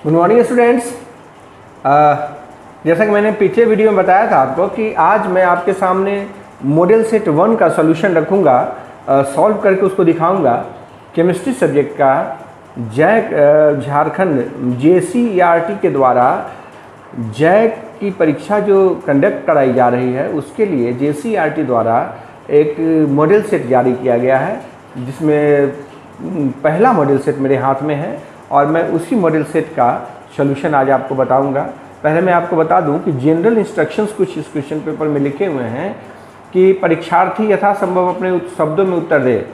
Good morning students. जैसा कि मैंने पिछले वीडियो में बताया था आपको कि आज मैं आपके सामने मॉडल सेट 1 का सॉल्यूशन रखूँगा, सॉल्व करके उसको दिखाऊंगा। केमिस्ट्री सब्जेक्ट का जैक झारखंड JCERT के द्वारा जैक की परीक्षा जो कंडक्ट कराई जा रही है उसके लिए JCERT द्वारा एक मॉडल सेट जारी किया गया है, जिसमें पहला मॉडल सेट मेरे हाथ में है और मैं उसी मॉडल सेट का सॉल्यूशन आज आपको बताऊंगा। पहले मैं आपको बता दूं कि जनरल इंस्ट्रक्शंस कुछ इस क्वेश्चन पेपर में लिखे हुए हैं कि परीक्षार्थी यथासंभव अपने शब्दों में उत्तर दे,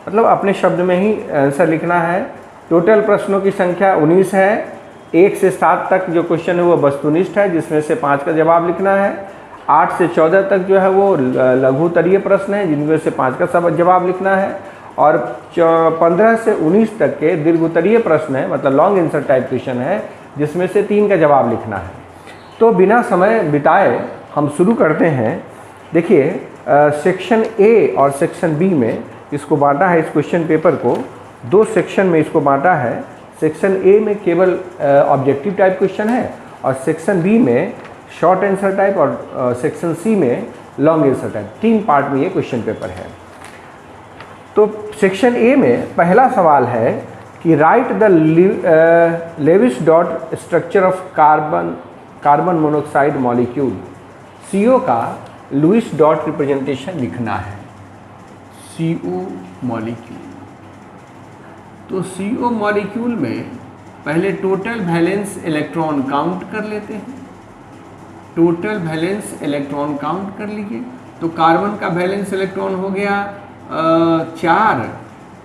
मतलब अपने शब्द में ही आंसर लिखना है। टोटल प्रश्नों की संख्या 19 है। 1 से 7 तक जो क्वेश्चन है वो वस्तुनिष्ठ है, जिसमें से 5 का जवाब लिखना है। 8 से 14 तक जो है वो लघुतरीय प्रश्न है, जिनमें से 5 का सब जवाब लिखना है। और 15 से 19 तक के दीर्घोत्तरीय प्रश्न है, मतलब लॉन्ग आंसर टाइप क्वेश्चन है, जिसमें से 3 का जवाब लिखना है। तो बिना समय बिताए हम शुरू करते हैं। देखिए, सेक्शन ए और सेक्शन बी में इसको बांटा है। इस क्वेश्चन पेपर को 2 सेक्शन में इसको बांटा है। सेक्शन ए में केवल ऑब्जेक्टिव टाइप क्वेश्चन है और सेक्शन बी में शॉर्ट आंसर टाइप और सेक्शन सी में लॉन्ग आंसर टाइप। 3 पार्ट में ये क्वेश्चन पेपर है। तो सेक्शन ए में पहला सवाल है कि write the Lewis dot structure of carbon monoxide molecule. CO का लुईस डॉट रिप्रेजेंटेशन लिखना है। CO मॉलिक्यूल, तो CO मॉलिक्यूल में पहले टोटल वैलेंस इलेक्ट्रॉन काउंट कर लेते हैं। टोटल वैलेंस इलेक्ट्रॉन काउंट कर लीजिए, तो कार्बन का वैलेंस इलेक्ट्रॉन हो गया 4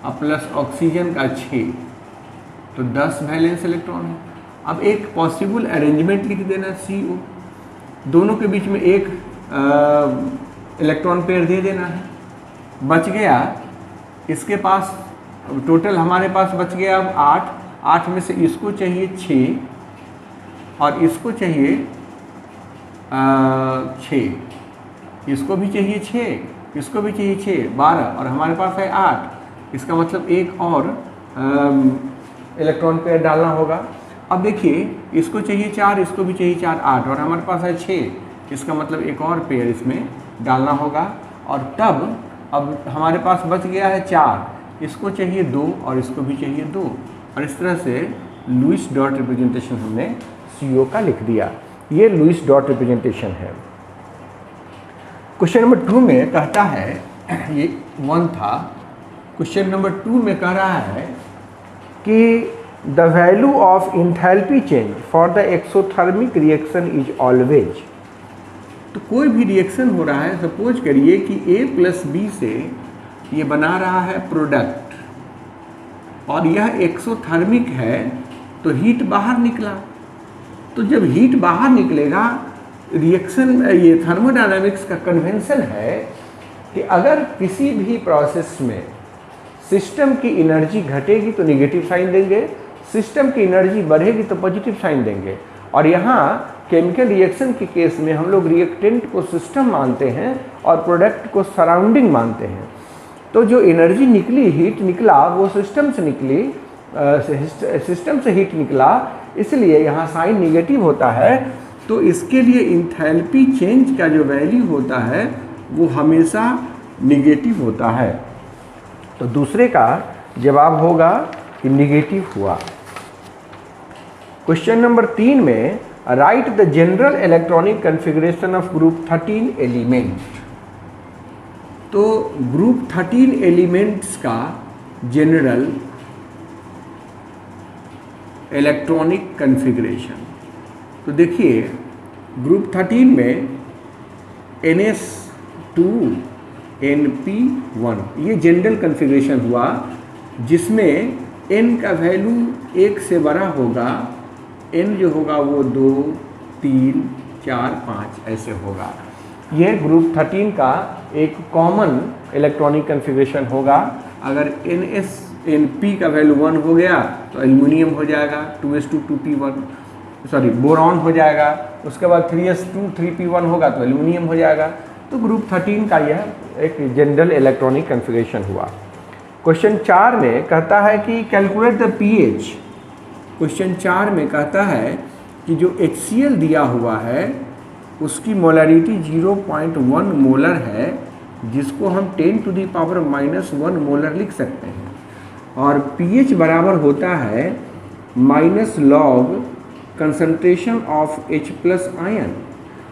और प्लस ऑक्सीजन का 6, तो 10 वैलेंस इलेक्ट्रॉन है। अब एक पॉसिबल अरेंजमेंट लिख देना CO, दोनों के बीच में एक इलेक्ट्रॉन पेयर दे देना है। बच गया इसके पास, टोटल हमारे पास बच गया अब 8 में से इसको चाहिए 6 और इसको चाहिए 6, इसको भी चाहिए 6, इसको भी चाहिए 6, 12 और हमारे पास है 8। इसका मतलब एक और इलेक्ट्रॉन पेयर डालना होगा। अब देखिए, इसको चाहिए 4, इसको भी चाहिए 4, 8 और हमारे पास है 6। इसका मतलब एक और पेयर इसमें डालना होगा और तब अब हमारे पास बच गया है 4, इसको चाहिए 2 और इसको भी चाहिए 2 और इस तरह से लुईस डॉट रिप्रेजेंटेशन हमने CO का लिख दिया। ये लुईस डॉट रिप्रेजेंटेशन है। क्वेश्चन नंबर 2 में कहता है, ये 1 था, क्वेश्चन नंबर 2 में कह रहा है कि the value of enthalpy change for the exothermic reaction is always. तो कोई भी रिएक्शन हो रहा है, सपोज करिए कि A प्लस B से ये बना रहा है प्रोडक्ट और यह एक्सोथर्मिक है, तो हीट बाहर निकला। तो जब हीट बाहर निकलेगा, रिएक्शन, ये थर्मोडायनामिक्स का कन्वेंशन है कि अगर किसी भी प्रोसेस में सिस्टम की एनर्जी घटेगी तो नेगेटिव साइन देंगे, सिस्टम की एनर्जी बढ़ेगी तो पॉजिटिव साइन देंगे। और यहाँ केमिकल रिएक्शन के केस में हम लोग रिएक्टेंट को सिस्टम मानते हैं और प्रोडक्ट को सराउंडिंग मानते हैं। तो जो एनर्जी निकली, हीट निकला, वो सिस्टम से निकली, सिस्टम से हीट निकला, इसलिए यहाँ साइन निगेटिव होता है। तो इसके लिए इंथैल्पी चेंज का जो वैल्यू होता है वो हमेशा निगेटिव होता है। तो दूसरे का जवाब होगा कि निगेटिव हुआ। क्वेश्चन नंबर 3 में right the general electronic configuration of group 13 element. तो ग्रुप 13 एलिमेंट्स का जनरल इलेक्ट्रॉनिक कॉन्फ़िगरेशन। तो देखिए, ग्रुप 13 में NS2 NP1 ये जनरल कॉन्फ़िगरेशन हुआ, जिसमें N का वैल्यू 1 से बड़ा होगा, N जो होगा वो 2, 3, 4, 5 ऐसे होगा। ये ग्रुप 13 का एक कॉमन इलेक्ट्रॉनिक कॉन्फ़िगरेशन होगा। अगर NP का वैल्यू 1 हो गया तो एल्युमिनियम हो जाएगा, 2s2 2p1, सॉरी बोरॉन हो जाएगा। उसके बाद 3s2 3p1 होगा तो एल्युमिनियम हो जाएगा। तो ग्रुप 13 का यह एक जनरल इलेक्ट्रॉनिक कॉन्फ़िगरेशन हुआ। क्वेश्चन 4 में कहता है कि कैलकुलेट द pH क्वेश्चन 4 में कहता है कि जो HCl दिया हुआ है उसकी मोलरिटी 0.1 मोलर है, जिसको हम 10⁻⁻1 मोलर लिख सकते हैं, और pH बराबर होता है -log concentration of H+ ion.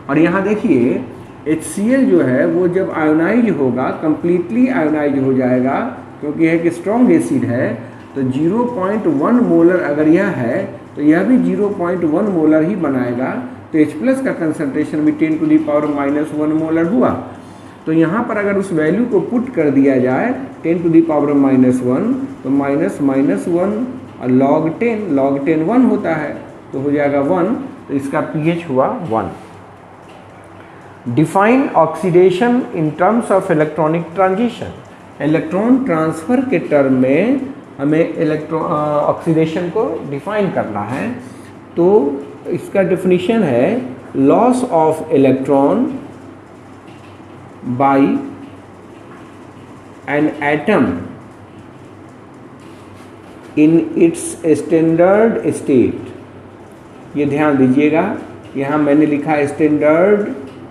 और यहाँ देखिए HCl जो है वो जब आयोनाइज होगा, कंप्लीटली आयोनाइज हो जाएगा, क्योंकि एक स्ट्रॉन्ग एसिड है, तो 0.1 मोलर अगर यह है तो यह भी 0.1 मोलर ही बनाएगा। तो H+ का कंसंट्रेशन भी 10⁻⁻1 मोलर हुआ। तो यहाँ पर अगर उस वैल्यू को पुट कर दिया जाए 10⁻⁻1, तो -1 और log 10 1 होता है, तो हो जाएगा 1, तो इसका pH हुआ 1। Define oxidation in terms of electronic transition. Electron transfer के टर्म में हमें ऑक्सीडेशन को डिफाइन करना है। तो इसका डेफिनेशन है loss of electron by an atom in its standard state. ये ध्यान दीजिएगा, यहाँ मैंने लिखा स्टैंडर्ड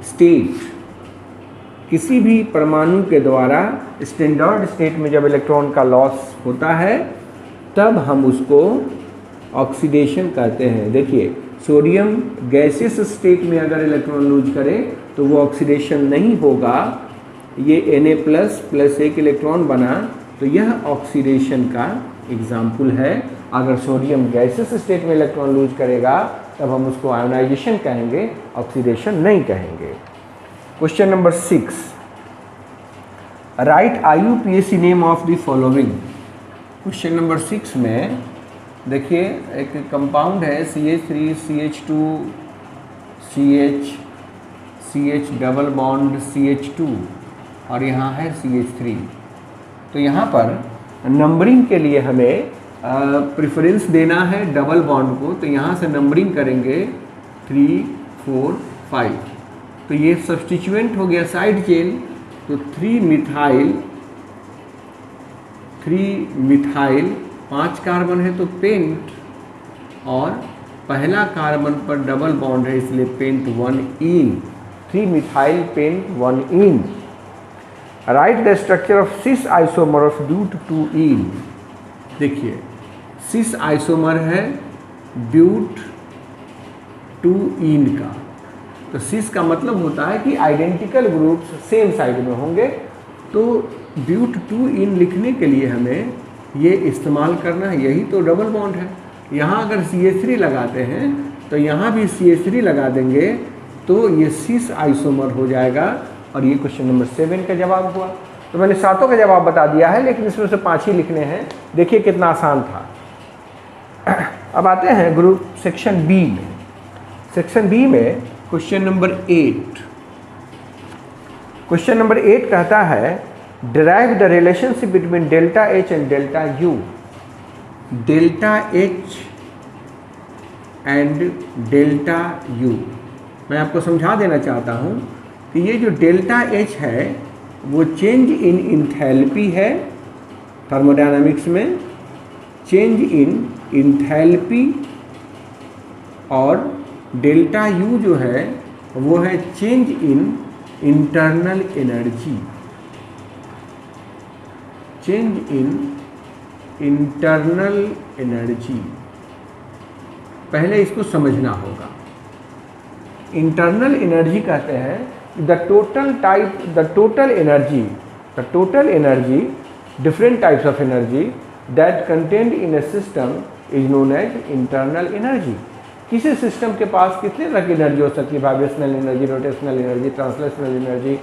स्टेट। किसी भी परमाणु के द्वारा स्टैंडर्ड स्टेट में जब इलेक्ट्रॉन का लॉस होता है तब हम उसको ऑक्सीडेशन कहते हैं। देखिए सोडियम गैसियस स्टेट में अगर इलेक्ट्रॉन लूज करे तो वो ऑक्सीडेशन नहीं होगा, ये Na+ एक इलेक्ट्रॉन बना, तो यह ऑक्सीडेशन का एग्जाम्पल है। अगर सोडियम गैसियस स्टेट में इलेक्ट्रॉन लूज करेगा तब हम उसको आयोनाइजेशन कहेंगे, ऑक्सीडेशन नहीं कहेंगे। Question number 6, right IUPAC name of the following. Question number 6 में देखिए एक कंपाउंड है CH3 CH2 CH double bond CH2 और यहाँ है CH3। तो यहाँ पर नंबरिंग के लिए हमें प्रेफरेंस देना है डबल बॉन्ड को, तो यहाँ से नंबरिंग करेंगे 3 4 5। तो ये सब्स्टिट्यूएंट हो गया साइड चेन, तो 3 मिथाइल 5 कार्बन है तो पेंट, और पहला कार्बन पर डबल बॉन्ड है इसलिए pent 1 yne, 3 methyl pent 1 yne. Right the structure of cis isomer of but 2 yne. देखिए सिस आइसोमर है ब्यूट 2 इन का, तो सिस का मतलब होता है कि आइडेंटिकल ग्रुप्स सेम साइड में होंगे। तो ब्यूट 2 इन लिखने के लिए हमें ये इस्तेमाल करना है, यही तो डबल बॉन्ड है। यहाँ अगर CH3 लगाते हैं तो यहाँ भी CH3 लगा देंगे तो ये सिस आइसोमर हो जाएगा, और ये क्वेश्चन नंबर 7 का जवाब हुआ। तो मैंने 7 का जवाब बता दिया है, लेकिन इसमें से 5 ही लिखने हैं। देखिए कितना आसान था। अब आते हैं ग्रुप सेक्शन बी में। सेक्शन बी में क्वेश्चन नंबर 8। क्वेश्चन नंबर 8 कहता है derive the relationship between delta H and delta U। Delta H and delta U मैं आपको समझा देना चाहता हूँ कि ये जो डेल्टा H है वो चेंज इन इंथैल्पी है, थर्मोडायनामिक्स में चेंज इन इंथैल्पी, और डेल्टा U जो है वो है change in internal energy, change in internal energy. पहले इसको समझना होगा। इंटरनल एनर्जी कहते हैं the total energy different types of energy that contained in a system is known as internal energy. किसी सिस्टम के पास कितने तरह की एनर्जी हो सकती है, vibrational energy, rotational energy, translational energy,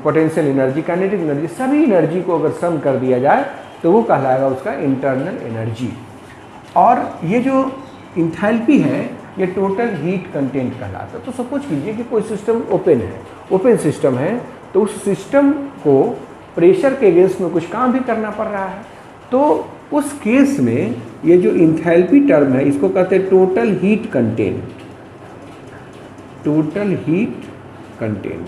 potential energy, kinetic energy, सभी एनर्जी को अगर सम कर दिया जाए तो वो कहलाएगा उसका इंटरनल एनर्जी। और ये जो इंथैल्पी है ये टोटल हीट कंटेंट कहलाता है। तो सपोज कीजिए कि कोई सिस्टम ओपन है, ओपन सिस्टम है, तो उस सिस्टम को प्रेशर के अगेंस्ट में कुछ काम भी करना पड़ रहा है, तो उस केस में ये जो इंथैल्पी टर्म है इसको कहते हैं total heat content, total heat content.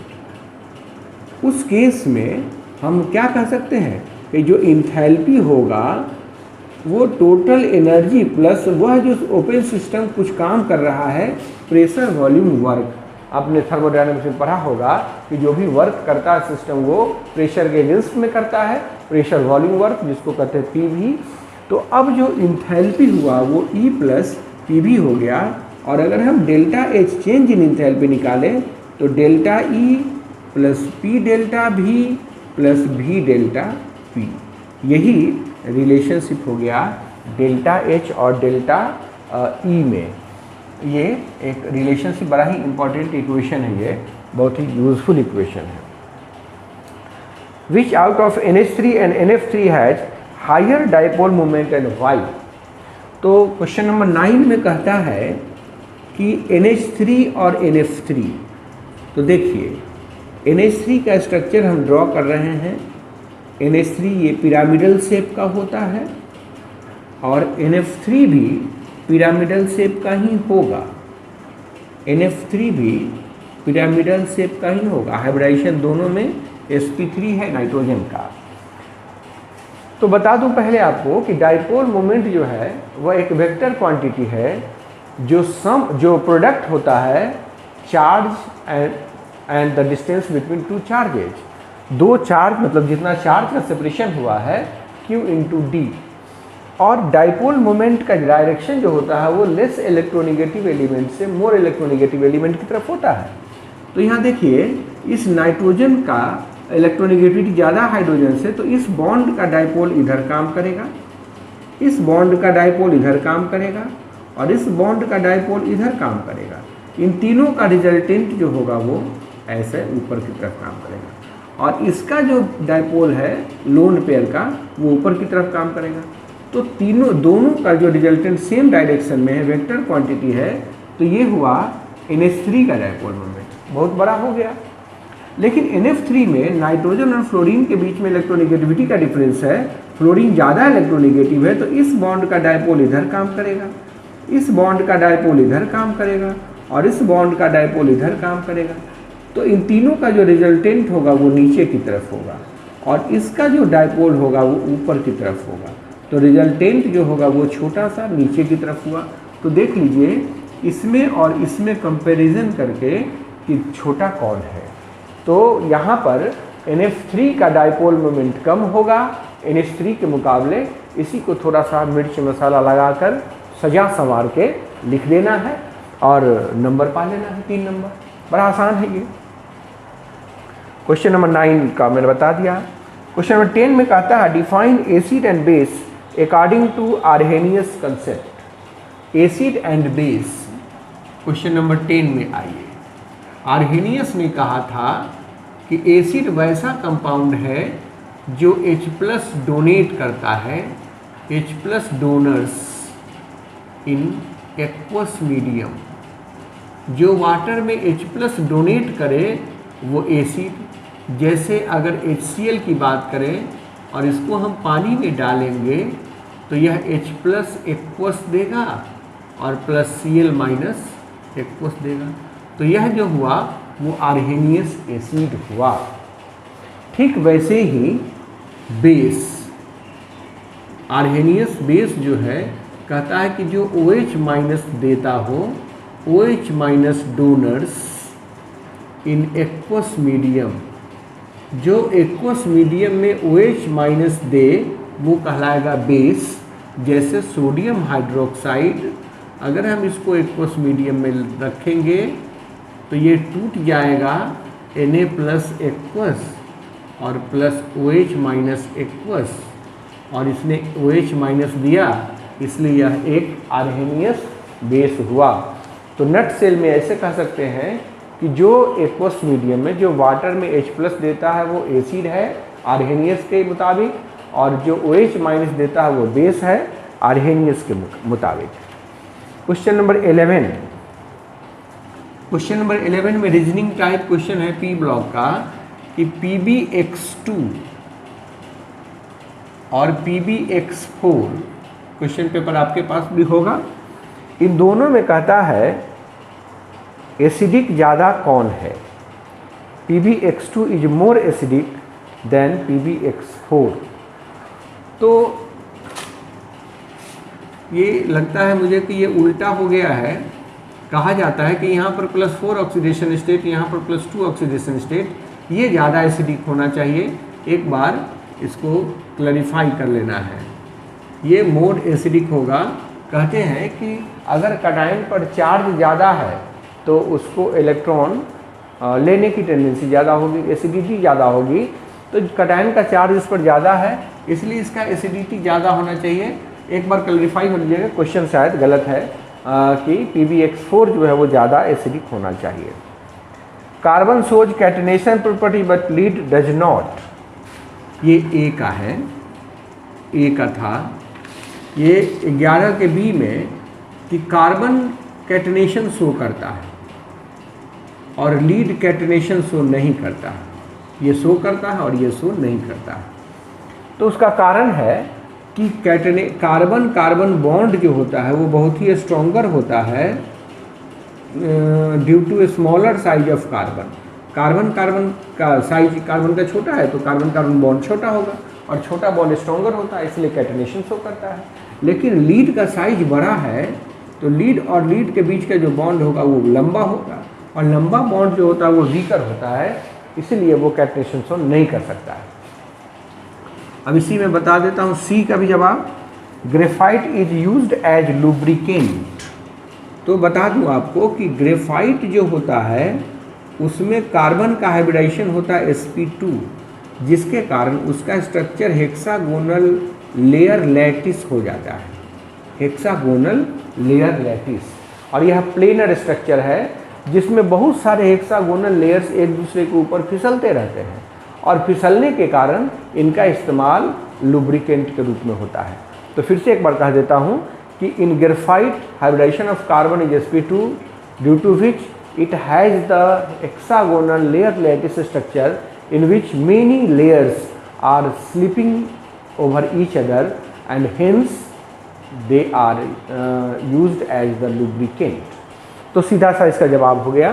उस केस में हम क्या कह सकते हैं कि जो इंथैल्पी होगा वो टोटल एनर्जी प्लस वह जो ओपन सिस्टम कुछ काम कर रहा है, प्रेशर वॉल्यूम वर्क। आपने थर्मोडायनामिक्स में पढ़ा होगा कि जो भी वर्क करता है सिस्टम वो प्रेशर के अगेंस्ट में करता है, प्रेशर वॉल्यूम वर्क जिसको कहते हैं पीवी। तो अब जो इंथैल्पी हुआ वो ई प्लस पीवी हो गया। और अगर हम delta H change in enthalpy निकालें तो delta E plus P delta we plus we delta P, यही रिलेशनशिप हो गया डेल्टा एच और डेल्टा ई में। ये एक रिलेशनशिप बड़ा ही इंपॉर्टेंट इक्वेशन है, ये बहुत ही यूजफुल इक्वेशन है। Which out of NH3 and NF3 has higher dipole moment and why. तो क्वेश्चन नंबर 9 में कहता है कि NH3 और NF3, तो देखिए NH3 का स्ट्रक्चर हम ड्रॉ कर रहे हैं। NH3 ये पिरामिडल शेप का होता है और NF3 भी पिरामिडल शेप का ही होगा। NF3 भी पिरामिडल शेप का ही होगा। हाइब्रिडाइजेशन दोनों में sp3 है नाइट्रोजन का। तो बता दूं पहले आपको कि डाइपोल मोमेंट जो है वह एक वेक्टर क्वांटिटी है जो प्रोडक्ट होता है charge and the distance between two charges. दो चार्ज मतलब जितना चार्ज का सेपरेशन हुआ है Q इंटू डी। और डाइपोल मोमेंट का डायरेक्शन जो होता है वो लेस इलेक्ट्रोनेगेटिव एलिमेंट से मोर इलेक्ट्रोनेगेटिव एलिमेंट की तरफ होता है। तो यहाँ देखिए इस नाइट्रोजन का इलेक्ट्रोनेगेटिविटी ज़्यादा हाइड्रोजन से, तो इस बॉन्ड का डाइपोल इधर काम करेगा, इस बॉन्ड का डाइपोल इधर काम करेगा और इस बॉन्ड का डाइपोल इधर काम करेगा। इन तीनों का रिजल्टेंट जो होगा वो ऐसे ऊपर की तरफ काम करेगा और इसका जो डाइपोल है लोन पेयर का वो ऊपर की तरफ काम करेगा। तो दोनों का जो रिजल्टेंट सेम डायरेक्शन में है, वेक्टर क्वांटिटी है, तो ये हुआ NH3 का डाइपोल मोमेंट, बहुत बड़ा हो गया। लेकिन NF3 में नाइट्रोजन और फ्लोरीन के बीच में इलेक्ट्रोनेगेटिविटी का डिफरेंस है, फ्लोरीन ज़्यादा इलेक्ट्रोनेगेटिव है, तो इस बॉन्ड का डाइपोल इधर काम करेगा, इस बॉन्ड का डाइपोल इधर काम करेगा और इस बॉन्ड का डाइपोल इधर काम करेगा। तो इन तीनों का जो रिजल्टेंट होगा वो नीचे की तरफ होगा और इसका जो डाइपोल होगा वो ऊपर की तरफ होगा। तो रिजल्टेंट जो होगा वो छोटा सा नीचे की तरफ हुआ। तो देख लीजिए इसमें और इसमें कंपैरिजन करके कि छोटा कौन है। तो यहाँ पर NF3 का डाइपोल मोमेंट कम होगा NH3 के मुकाबले। इसी को थोड़ा सा मिर्च मसाला लगाकर सजा संवार के लिख देना है और नंबर पा लेना है, 3 नंबर। बड़ा आसान है ये। क्वेश्चन नंबर 9 का मैंने बता दिया। क्वेश्चन नंबर 10 में कहता है define acid and base according to Arrhenius concept. Acid and base question number 10 में आइए। आर्हेनियस ने कहा था कि एसिड वैसा कंपाउंड है जो H+ डोनेट करता है, H+ donors in aqueous medium. जो वाटर में H+ डोनेट करे वो एसिड। जैसे अगर HCl की बात करें और इसको हम पानी में डालेंगे तो यह H+ एक्वस देगा और प्लस Cl- एक्वस देगा। तो यह जो हुआ वो आर्हेनियस एसिड हुआ। ठीक वैसे ही बेस, आर्हेनियस बेस जो है कहता है कि जो OH- देता हो, OH- donors in aqueous medium. जो एक्वस मीडियम में OH- दे वो कहलाएगा बेस। जैसे सोडियम हाइड्रोक्साइड, अगर हम इसको एक्वस मीडियम में रखेंगे तो ये टूट जाएगा Na+ एक्वस और प्लस OH- एक्वस और इसने OH- दिया, इसलिए यह एक आर्हेनियस बेस हुआ। तो नट सेल में ऐसे कह सकते हैं कि जो एक्वस मीडियम में जो वाटर में H+ देता है वो एसिड है आर्हेनियस के मुताबिक, और जो OH- देता है वो बेस है आर्हेनियस के मुताबिक। Question number 11। क्वेश्चन नंबर 11 में रीजनिंग टाइप क्वेश्चन है P ब्लॉक का कि PbX2 और PbX4 क्वेश्चन पेपर आपके पास भी होगा। इन दोनों में कहता है एसिडिक ज़्यादा कौन है। PbX2 is more acidic then PbX4। तो ये लगता है मुझे कि ये उल्टा हो गया है। कहा जाता है कि यहाँ पर +4 ऑक्सीडेशन स्टेट, यहाँ पर +2 ऑक्सीडेशन स्टेट, ये ज़्यादा एसिडिक होना चाहिए। एक बार इसको क्लैरिफाई कर लेना है। ये मोड एसिडिक होगा। कहते हैं कि अगर कैटायन पर चार्ज ज़्यादा है तो उसको इलेक्ट्रॉन लेने की टेंडेंसी ज़्यादा होगी, एसिडिटी ज़्यादा होगी। तो कैटायन का चार्ज इस पर ज़्यादा है, इसलिए इसका एसिडिटी ज़्यादा होना चाहिए। एक बार क्लैरिफाई हो लीजिएगा, क्वेश्चन शायद गलत है कि PbX4 जो है वो ज़्यादा एसिडिक होना चाहिए। Carbon shows catenation property but lead does not, ये ए का है, ए का था। ये 11 के बी में कि कार्बन कैटेनेशन शो करता है और लीड कैटेनेशन शो नहीं करता है। ये शो करता है और ये शो नहीं करता है। तो उसका कारण है कि कार्बन कार्बन बॉन्ड जो होता है वो बहुत ही स्ट्रॉन्गर होता है due to a smaller size of carbon. Carbon का साइज कार्बन का छोटा है तो कार्बन कार्बन बॉन्ड छोटा होगा और छोटा बॉन्ड स्ट्रॉन्गर होता है, इसलिए कैटेनेशन शो करता है। लेकिन लीड का साइज बड़ा है तो लीड और लीड के बीच का जो बॉन्ड होगा वो लंबा होगा और लंबा बॉन्ड जो होता है वो वीकर होता है, इसलिए वो कैटेनेशन शो नहीं कर सकता है। अब इसी में बता देता हूँ सी का भी जवाब। Graphite is used as lubricant. तो बता दूँ आपको कि ग्रेफाइट जो होता है उसमें कार्बन का हाइब्रिडाइजेशन होता है sp2, जिसके कारण उसका स्ट्रक्चर हेक्सागोनल लेयर लैटिस हो जाता है, हेक्सागोनल लेयर लैटिस। और यह प्लेनर स्ट्रक्चर है जिसमें बहुत सारे हेक्सागोनल लेयर्स एक दूसरे के ऊपर फिसलते रहते हैं और फिसलने के कारण इनका इस्तेमाल लुब्रिकेंट के रूप में होता है। तो फिर से एक बार कह देता हूँ कि in graphite hybridization of carbon is sp2 due to which it has the hexagonal layer lattice structure in which many layers are slipping over each other and hence they are used as the lubricant। तो सीधा सा इसका जवाब हो गया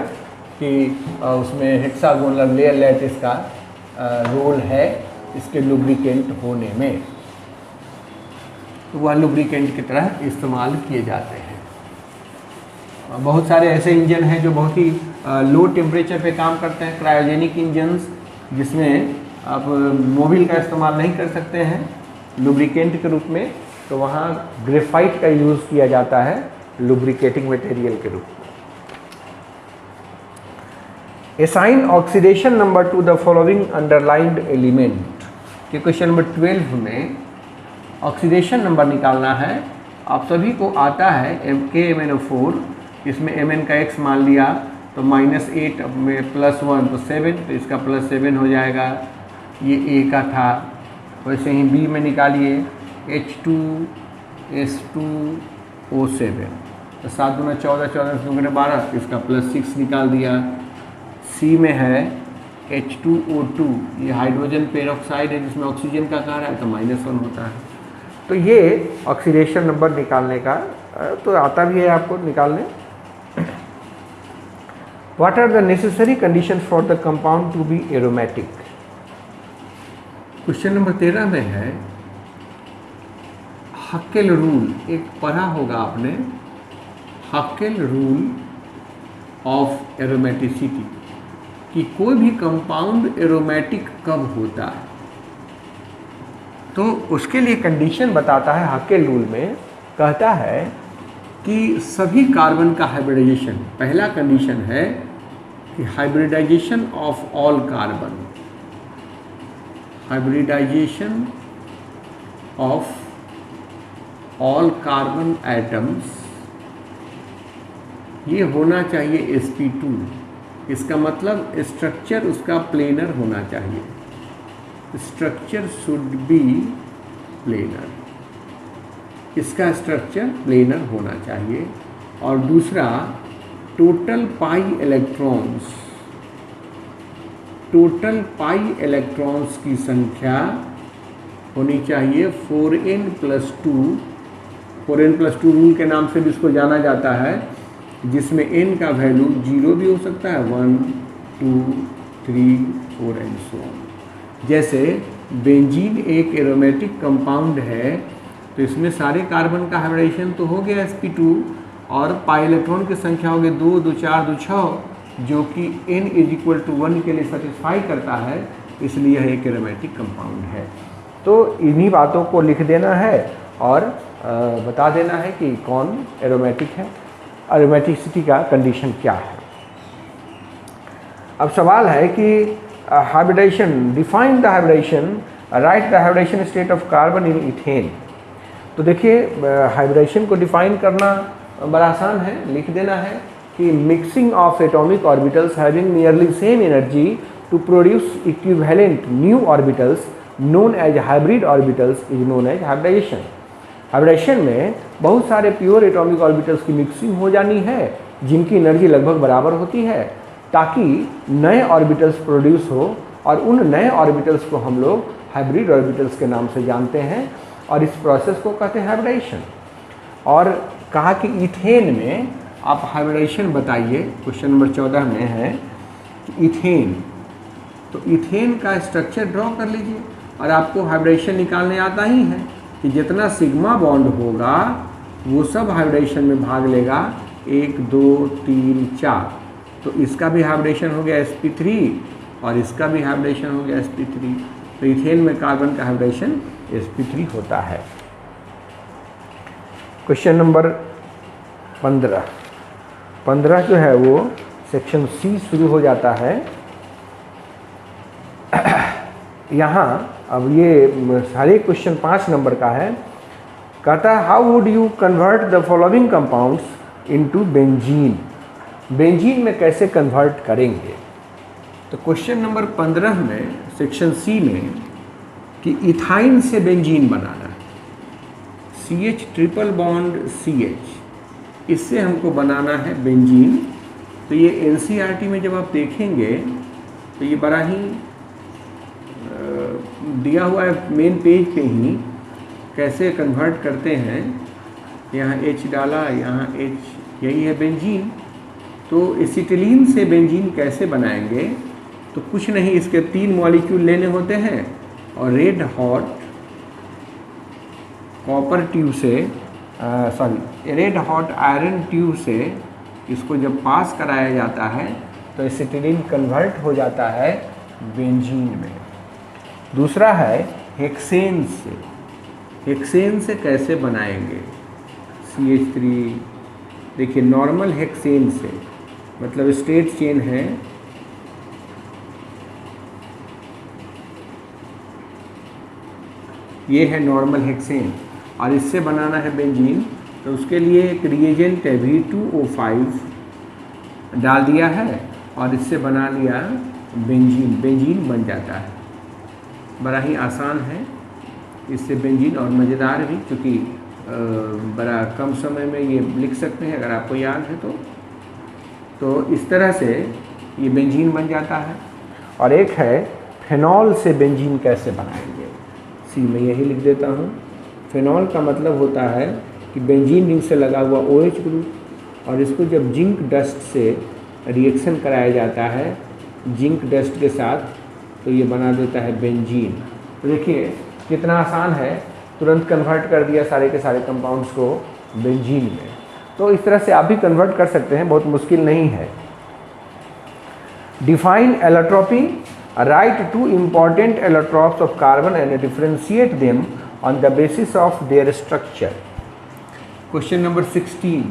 कि उसमें hexagonal layer lattice का रोल है इसके लुब्रिकेंट होने में, तो वह लुब्रिकेंट की तरह इस्तेमाल किए जाते हैं। बहुत सारे ऐसे इंजन हैं जो बहुत ही लो टेम्परेचर पे काम करते हैं, क्रायोजेनिक इंजन्स, जिसमें आप मोबिल का इस्तेमाल नहीं कर सकते हैं लुब्रिकेंट के रूप में, तो वहाँ ग्रेफाइट का यूज़ किया जाता है लुब्रिकेटिंग मटेरियल के रूप में। Assign oxidation number two the following underlined element के क्वेश्चन नंबर 12 में ऑक्सीडेशन नंबर निकालना है। आप सभी को आता है KMnO4, इसमें Mn का x मान लिया तो -8 में +1 तो 7, तो इसका +7 हो जाएगा। ये A का था। वैसे ही B में निकालिए H2S2O7, तो 7 दूना 14, 14 दूना 12, इसका +6 निकाल दिया। C में है H2O2, ये हाइड्रोजन पेरोक्साइड है जिसमें ऑक्सीजन का कार्य है तो -1 होता है। तो ये ऑक्सीडेशन नंबर निकालने का तो आता भी है आपको निकालने। What are the necessary conditions for the compound to be aromatic? Question number 13 में है हक्केल रूल, एक पढ़ा होगा आपने, हक्केल रूल ऑफ एरोमेटिसिटी, कि कोई भी कंपाउंड एरोमेटिक कब होता है। तो उसके लिए कंडीशन बताता है हक्केल रूल में, कहता है कि सभी कार्बन का हाइब्रिडाइजेशन, पहला कंडीशन है कि hybridisation of all carbon, hybridisation of all carbon atoms, ये होना चाहिए sp2। इसका मतलब स्ट्रक्चर उसका प्लेनर होना चाहिए, स्ट्रक्चर शुड बी प्लेनर, इसका स्ट्रक्चर प्लेनर होना चाहिए। और दूसरा total pi electrons, total pi electrons की संख्या होनी चाहिए 4n+2, 4n+2 रूल के नाम से भी इसको जाना जाता है, जिसमें n का वैल्यू 0 भी हो सकता है, 1, 2, 3, 4 एंड सो ऑन। जैसे बेंजीन एक एरोमेटिक कंपाउंड है तो इसमें सारे कार्बन का हाइब्रिडाइजेशन तो हो गया sp2 और पाई इलेक्ट्रॉन की संख्या हो गई 2, 2, 4, 2, 6 जो कि n = 1 के लिए सेटिस्फाई करता है, इसलिए यह एक एरोमेटिक कंपाउंड है। तो इन्हीं बातों को लिख देना है और बता देना है कि कौन एरोमेटिक है, एरोमेटिसिटी का कंडीशन क्या है। अब सवाल है कि hybridisation, define the hybridisation, write the hybridisation state of carbon in ethane. तो देखिए हाइब्रिडाइजेशन को डिफाइन करना बड़ा आसान है, लिख देना है कि mixing of atomic orbitals having nearly same energy to produce equivalent new orbitals known as hybrid orbitals is known as hybridisation. Hybridisation में बहुत सारे प्योर एटॉमिक ऑर्बिटल्स की मिक्सिंग हो जानी है जिनकी एनर्जी लगभग बराबर होती है, ताकि नए ऑर्बिटल्स प्रोड्यूस हो, और उन नए ऑर्बिटल्स को हम लोग हाइब्रिड ऑर्बिटल्स के नाम से जानते हैं और इस प्रोसेस को कहते हैं हाइब्रिडाइजेशन। और कहा कि इथेन में आप हाइब्रिडाइजेशन बताइए, क्वेश्चन नंबर 14 में है कि इथेन, तो इथेन का स्ट्रक्चर ड्रॉ कर लीजिए और आपको हाइब्रिडाइजेशन निकालने आता ही है कि जितना सिग्मा बॉन्ड होगा वो सब हाइब्रिडाइजेशन में भाग लेगा, 1, 2, 3, 4। तो इसका भी हाइब्रिडेशन हो गया sp3 और इसका भी हाइब्रिडेशन हो गया sp3। तो इथेन में कार्बन का हाइब्रिडेशन sp3 होता है। क्वेश्चन नंबर 15 जो है वो सेक्शन सी शुरू हो जाता है। यहाँ अब ये सारे क्वेश्चन 5 नंबर का है। कहता है how would you convert the following compounds into benzene. Benzene में कैसे कन्वर्ट करेंगे। तो क्वेश्चन नंबर 15 में सेक्शन सी में कि इथाइन से बेंजीन बनाना है, CH ट्रिपल बॉन्ड CH, इससे हमको बनाना है बेंजीन। तो ये NCERT में जब आप देखेंगे तो ये बड़ा ही दिया हुआ है मेन पेज पे ही, कैसे कन्वर्ट करते हैं। यहाँ H डाला, यहाँ H, यही है बेंजीन। तो एसिटिलीन से बेंजीन कैसे बनाएंगे, तो कुछ नहीं, इसके 3 मॉलिक्यूल लेने होते हैं और रेड हॉट कॉपर ट्यूब से रेड हॉट आयरन ट्यूब से इसको जब पास कराया जाता है तो एसिटिलीन कन्वर्ट हो जाता है बेंजीन में। दूसरा है हेक्सेन से। हेक्सेन से कैसे बनाएंगे, CH3, देखिए नॉर्मल हेक्सेन से, मतलब स्ट्रेट चेन है, ये है नॉर्मल हेक्सेन और इससे बनाना है बेंजीन। तो उसके लिए एक रिएजेंट है V2O5 डाल दिया है और इससे बना लिया बेंजीन। बेंजीन बन जाता है, बड़ा ही आसान है इससे बेंजीन, और मज़ेदार भी, क्योंकि बड़ा कम समय में ये लिख सकते हैं अगर आपको याद है तो इस तरह से ये बेंजीन बन जाता है। और एक है फेनॉल से बेंजीन कैसे बनाएंगे, सी में यही लिख देता हूँ। फेनॉल का मतलब होता है कि बेंजीन रिंग से लगा हुआ OH ग्रुप, और इसको जब जिंक डस्ट से रिएक्शन कराया जाता है जिंक डस्ट के साथ, तो ये बना देता है बेंजीन। तो देखिए कितना आसान है, तुरंत कन्वर्ट कर दिया सारे के सारे कंपाउंड्स को बेंजीन में। तो इस तरह से आप भी कन्वर्ट कर सकते हैं, बहुत मुश्किल नहीं है। Define allotropy, right 2 important allotropes of carbon and differentiate them on the basis of their structure. Question number 16,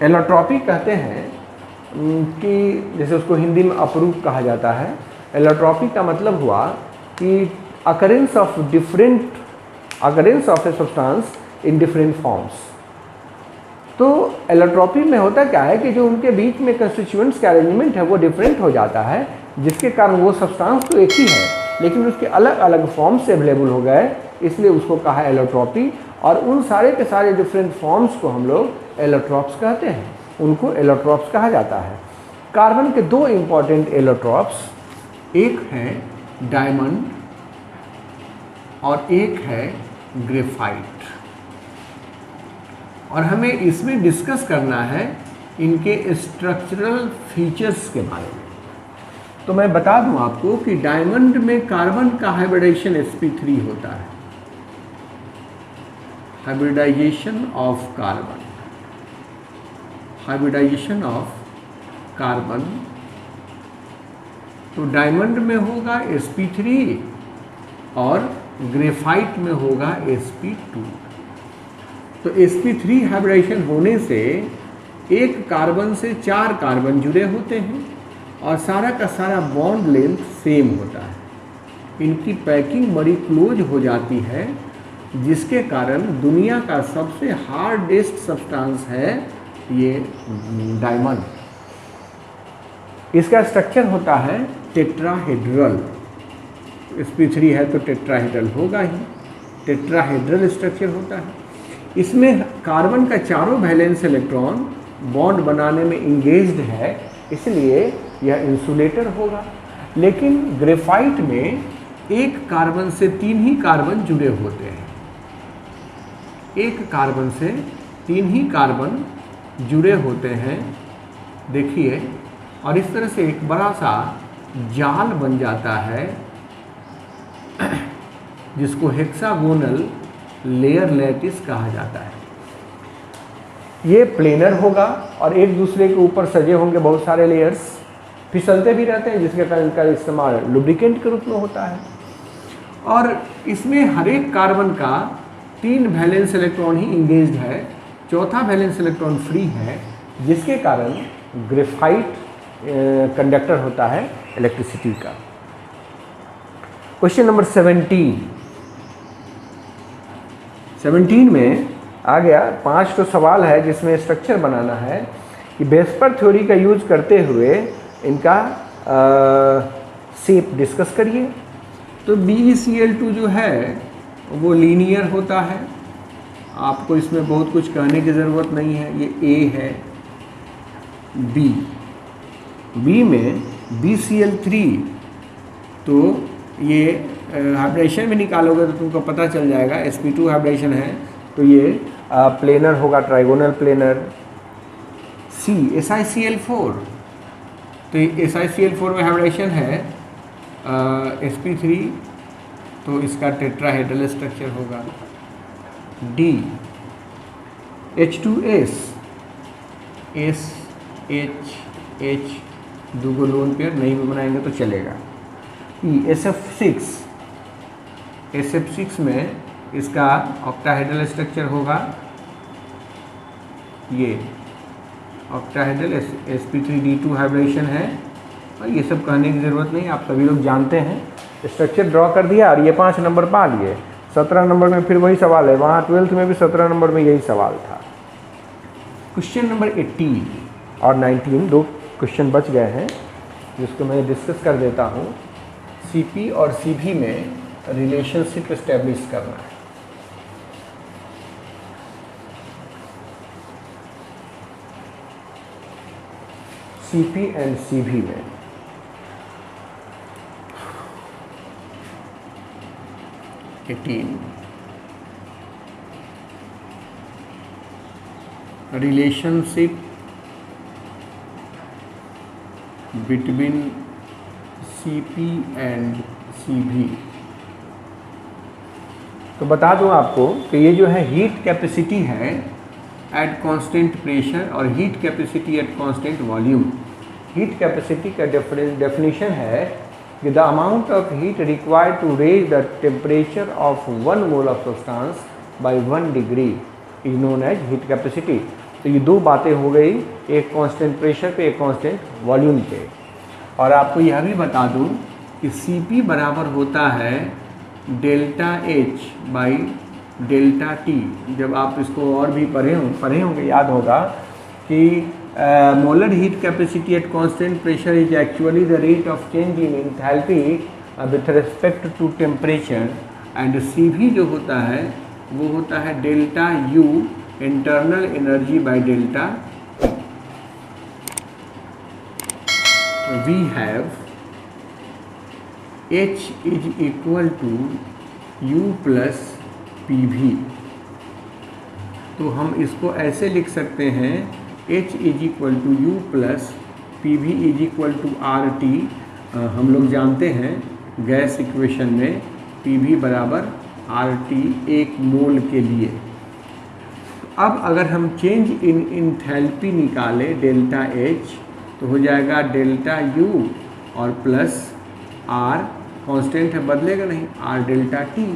allotropy कहते हैं कि जैसे उसको हिंदी में अपरूप कहा जाता है। एलोट्रॉपी का मतलब हुआ कि occurrence of a substance in different forms। तो एलोट्रॉपी में होता क्या है कि जो उनके बीच में कंस्टिट्यूएंट्स का अरेंजमेंट है वो डिफरेंट हो जाता है, जिसके कारण वो सब्सटेंस तो एक ही है लेकिन उसके अलग अलग फॉर्म्स से अवेलेबल हो गए, इसलिए उसको कहा एलोट्रॉपी। और उन सारे के सारे डिफरेंट फॉर्म्स को हम लोग एलोट्रॉप्स कहते हैं, उनको एलोट्रॉप्स कहा जाता है। कार्बन के 2 इम्पॉर्टेंट एलोट्रॉप्स, एक है डायमंड और एक है ग्रेफाइट, और हमें इसमें डिस्कस करना है इनके स्ट्रक्चरल फीचर्स के बारे में। तो मैं बता दूं आपको कि डायमंड में कार्बन का हाइब्रिडेशन sp3 होता है hybridisation of carbon, hybridisation of carbon, तो डायमंड में होगा sp3 और ग्रेफाइट में होगा sp2। तो sp3 हाइब्रिडाइजेशन होने से एक कार्बन से 4 कार्बन जुड़े होते हैं और सारा का सारा बॉन्ड लेंथ सेम होता है। इनकी पैकिंग बड़ी क्लोज हो जाती है, जिसके कारण दुनिया का सबसे हार्डेस्ट सब्सटेंस है ये डायमंड। इसका स्ट्रक्चर होता है टेट्राहेड्रल। sp3 है तो टेट्राहेड्रल होगा ही, टेट्राहेड्रल स्ट्रक्चर होता है। इसमें कार्बन का चारों वैलेंस इलेक्ट्रॉन बॉन्ड बनाने में इंगेज्ड है, इसलिए यह इंसुलेटर होगा। लेकिन ग्रेफाइट में एक कार्बन से 3 ही कार्बन जुड़े होते हैं, एक कार्बन से 3 ही कार्बन जुड़े होते हैं, देखिए, और इस तरह से एक बड़ा सा जाल बन जाता है जिसको हेक्सागोनल लेयर लैटिस कहा जाता है। ये प्लेनर होगा और एक दूसरे के ऊपर सजे होंगे बहुत सारे लेयर्स, फिसलते भी रहते हैं, जिसके कारण इनका इस्तेमाल लुब्रिकेंट के रूप में होता है। और इसमें हर एक कार्बन का 3 वैलेंस इलेक्ट्रॉन ही इंगेज्ड है, चौथा वैलेंस इलेक्ट्रॉन फ्री है, जिसके कारण ग्रेफाइट कंडक्टर होता है इलेक्ट्रिसिटी का। क्वेश्चन नंबर 17 में आ गया 5 तो सवाल है जिसमें स्ट्रक्चर बनाना है कि वेस्पर थ्योरी का यूज करते हुए इनका शेप डिस्कस करिए। तो BeCl2 जो है वो लीनियर होता है, आपको इसमें बहुत कुछ कहने की ज़रूरत नहीं है। ये A है, B में BeCl3, तो ये हाइब्रिडेशन में निकालोगे तो तुमको पता चल जाएगा। sp2 हाइब्रिडेशन है तो ये प्लेनर होगा, ट्राइगोनल प्लेनर। C SiCl4, तो SiCl4 में हाइब्रिडेशन है sp3, तो इसका टेट्राहेड्रल स्ट्रक्चर होगा। D H2S, SH दो लोन पेयर नहीं भी बनाएंगे तो चलेगा। SF6 में इसका ऑक्टाहेड्रल स्ट्रक्चर होगा, ये ऑक्टाहेड्रल sp3d2 हाइब्रिडेशन है, और ये सब कहने की ज़रूरत नहीं, आप सभी लोग जानते हैं। स्ट्रक्चर ड्रॉ कर दिया और ये 5 नंबर पा लिए। 17 नंबर में फिर वही सवाल है, वहाँ 12th में भी 17 नंबर में यही सवाल था। क्वेश्चन नंबर 18 और 19 दो क्वेश्चन बच गए हैं, जिसको मैं डिस्कस कर देता हूँ। CP और CV में रिलेशनशिप इस्टेब्लिश करना है। CP एंड CV में relationship between CP and CV। तो बता दूं आपको कि ये जो है हीट कैपेसिटी है एट कांस्टेंट प्रेशर और heat capacity at constant volume. Heat capacity का डेफिनेशन है कि the amount of heat required to raise the temperature of 1 mole of substance by 1 degree is known as heat capacity. तो ये दो बातें हो गई, एक कांस्टेंट प्रेशर पे, एक कांस्टेंट वॉल्यूम पे। और आपको यह भी बता दूं कि CP बराबर होता है delta H by delta T। जब आप इसको और भी पढ़े होंगे, याद होगा कि molar heat capacity at constant pressure is actually the rate of change in enthalpy with respect to temperature, and CV जो होता है वो होता है delta U internal energy by delta T। We have H is equal to U plus PV। तो हम इसको ऐसे लिख सकते हैं, H is equal to U plus PV is equal to RT। हम लोग जानते हैं गैस इक्वेशन में PV बराबर RT 1 मोल के लिए। अब अगर हम चेंज इन इंथैल्पी निकालें डेल्टा एच तो हो जाएगा डेल्टा यू और प्लस आर, कांस्टेंट है बदलेगा नहीं, आर डेल्टा टी।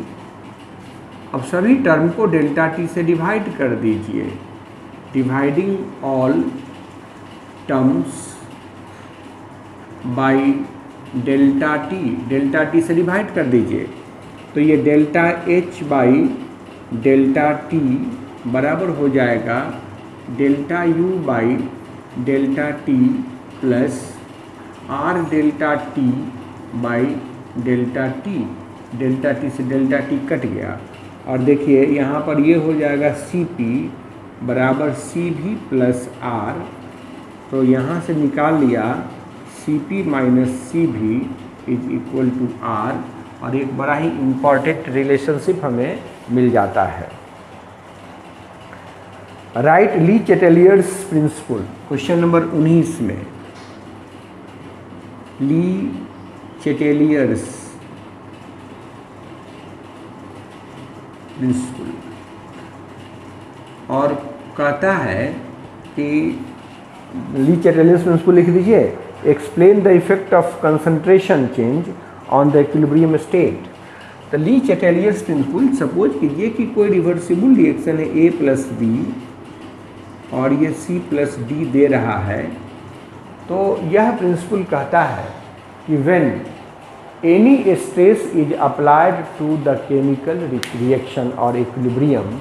अब सभी टर्म को डेल्टा टी से डिवाइड कर दीजिए, dividing all terms by delta T से डिवाइड कर दीजिए। तो ये delta H by delta T बराबर हो जाएगा delta U by delta T plus R delta T by delta T से डेल्टा टी कट गया। और देखिए यहाँ पर ये हो जाएगा सी पी बराबर सी भी प्लस आर। तो यहाँ से निकाल लिया सी पी माइनस सी भी इज इक्वल टू आर, और एक बड़ा ही इम्पॉर्टेंट रिलेशनशिप हमें मिल जाता है। राइट ली चेटेलियर्स प्रिंसिपल, क्वेश्चन नंबर 19 में ली चेटेलियर्स प्रिंसिपल, और कहता है कि ली चेटेलियर्स प्रिंसिपल लिख दीजिए, explain the effect of concentration change on the equilibrium state. तो ली चेटेलियर्स प्रिंसिपल, सपोज कीजिए कि कोई रिवर्सिबल रिएक्शन है ए प्लस बी और ये सी प्लस डी दे रहा है। तो यह प्रिंसिपल कहता है कि when any stress is applied to the chemical reaction और equilibrium,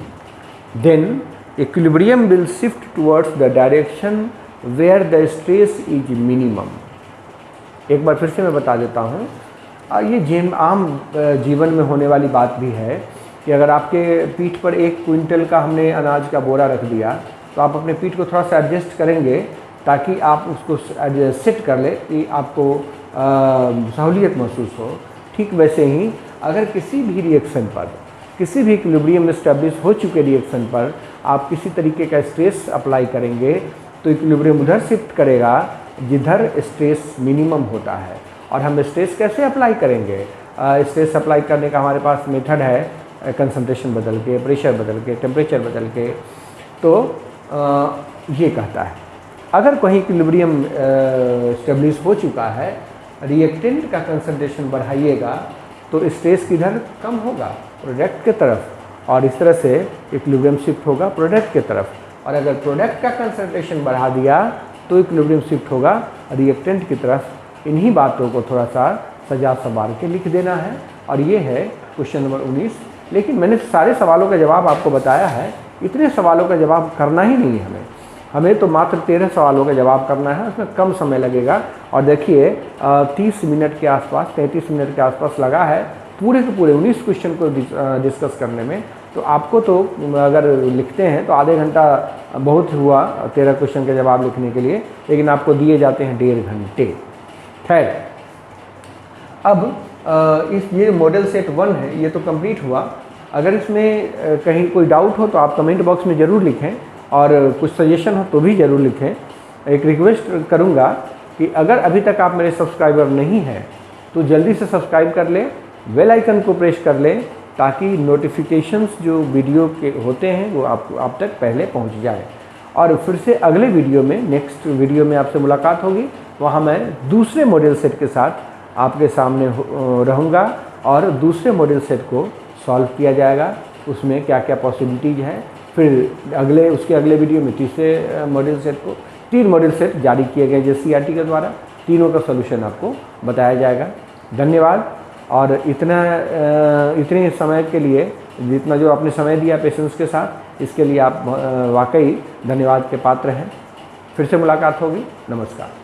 then equilibrium will shift towards the direction where the stress is minimum. एक बार फिर से मैं बता देता हूँ, ये आम जीवन में होने वाली बात भी है कि अगर आपके पीठ पर 1 क्विंटल का हमने अनाज का बोरा रख दिया तो आप अपने पीठ को थोड़ा सा एडजस्ट करेंगे ताकि आप उसको सेट कर ले कि आपको सहूलियत महसूस हो। ठीक वैसे ही अगर किसी भी रिएक्शन पर, किसी भी इक्विलिब्रियम एस्टेब्लिश हो चुके रिएक्शन पर आप किसी तरीके का स्ट्रेस अप्लाई करेंगे तो इक्विलिब्रियम उधर शिफ्ट करेगा जिधर स्ट्रेस मिनिमम होता है। और हम स्ट्रेस कैसे अप्लाई करेंगे? स्ट्रेस अप्लाई करने का हमारे पास मेथड है कंसंट्रेशन बदल के, प्रेशर बदल के, टेम्परेचर बदल के। तो ये कहता है अगर कहीं इक्विलिब्रियम स्टेब्लिश हो चुका है, रिएक्टेंट का कंसंट्रेशन बढ़ाइएगा तो स्ट्रेस किधर कम होगा? प्रोडक्ट के तरफ, और इस तरह से इक्विलिब्रियम शिफ्ट होगा प्रोडक्ट के तरफ। और अगर प्रोडक्ट का कंसंट्रेशन बढ़ा दिया तो इक्विलिब्रियम शिफ्ट होगा रिएक्टेंट की तरफ। इन्हीं बातों को थोड़ा सा सजा संवार के लिख देना है। और ये है क्वेश्चन नंबर 19। लेकिन मैंने सारे सवालों का जवाब आपको बताया है, इतने सवालों का जवाब करना ही नहीं है हमें तो मात्र 13 सवालों का जवाब करना है, उसमें कम समय लगेगा। और देखिए 30 मिनट के आसपास, 33 मिनट के आसपास लगा है पूरे के पूरे 19 क्वेश्चन को डिस्कस करने में। तो आपको तो अगर लिखते हैं तो आधे घंटा बहुत हुआ 13 क्वेश्चन का जवाब लिखने के लिए, लेकिन आपको दिए जाते हैं 1.5 घंटे। खैर, अब ये मॉडल सेट 1 है, ये तो कंप्लीट हुआ। अगर इसमें कहीं कोई डाउट हो तो आप कमेंट बॉक्स में ज़रूर लिखें, और कुछ सजेशन हो तो भी ज़रूर लिखें। एक रिक्वेस्ट करूँगा कि अगर अभी तक आप मेरे सब्सक्राइबर नहीं हैं तो जल्दी से सब्सक्राइब कर लें, बेल आइकन को प्रेस कर लें, ताकि नोटिफिकेशंस जो वीडियो के होते हैं वो आप तक पहले पहुंच जाए। और फिर से अगले वीडियो में, नेक्स्ट वीडियो में आपसे मुलाकात होगी। वहाँ मैं दूसरे मॉडल सेट के साथ आपके सामने रहूँगा और दूसरे मॉडल सेट को सॉल्व किया जाएगा, उसमें क्या क्या पॉसिबिलिटीज़ है। फिर उसके अगले वीडियो में तीसरे मॉडल सेट को, 3 मॉडल सेट जारी किए गए JCERT के द्वारा, तीनों का सलूशन आपको बताया जाएगा। धन्यवाद। और इतने समय के लिए, जितना जो आपने समय दिया पेशेंस के साथ, इसके लिए आप वाकई धन्यवाद के पात्र हैं। फिर से मुलाकात होगी। नमस्कार।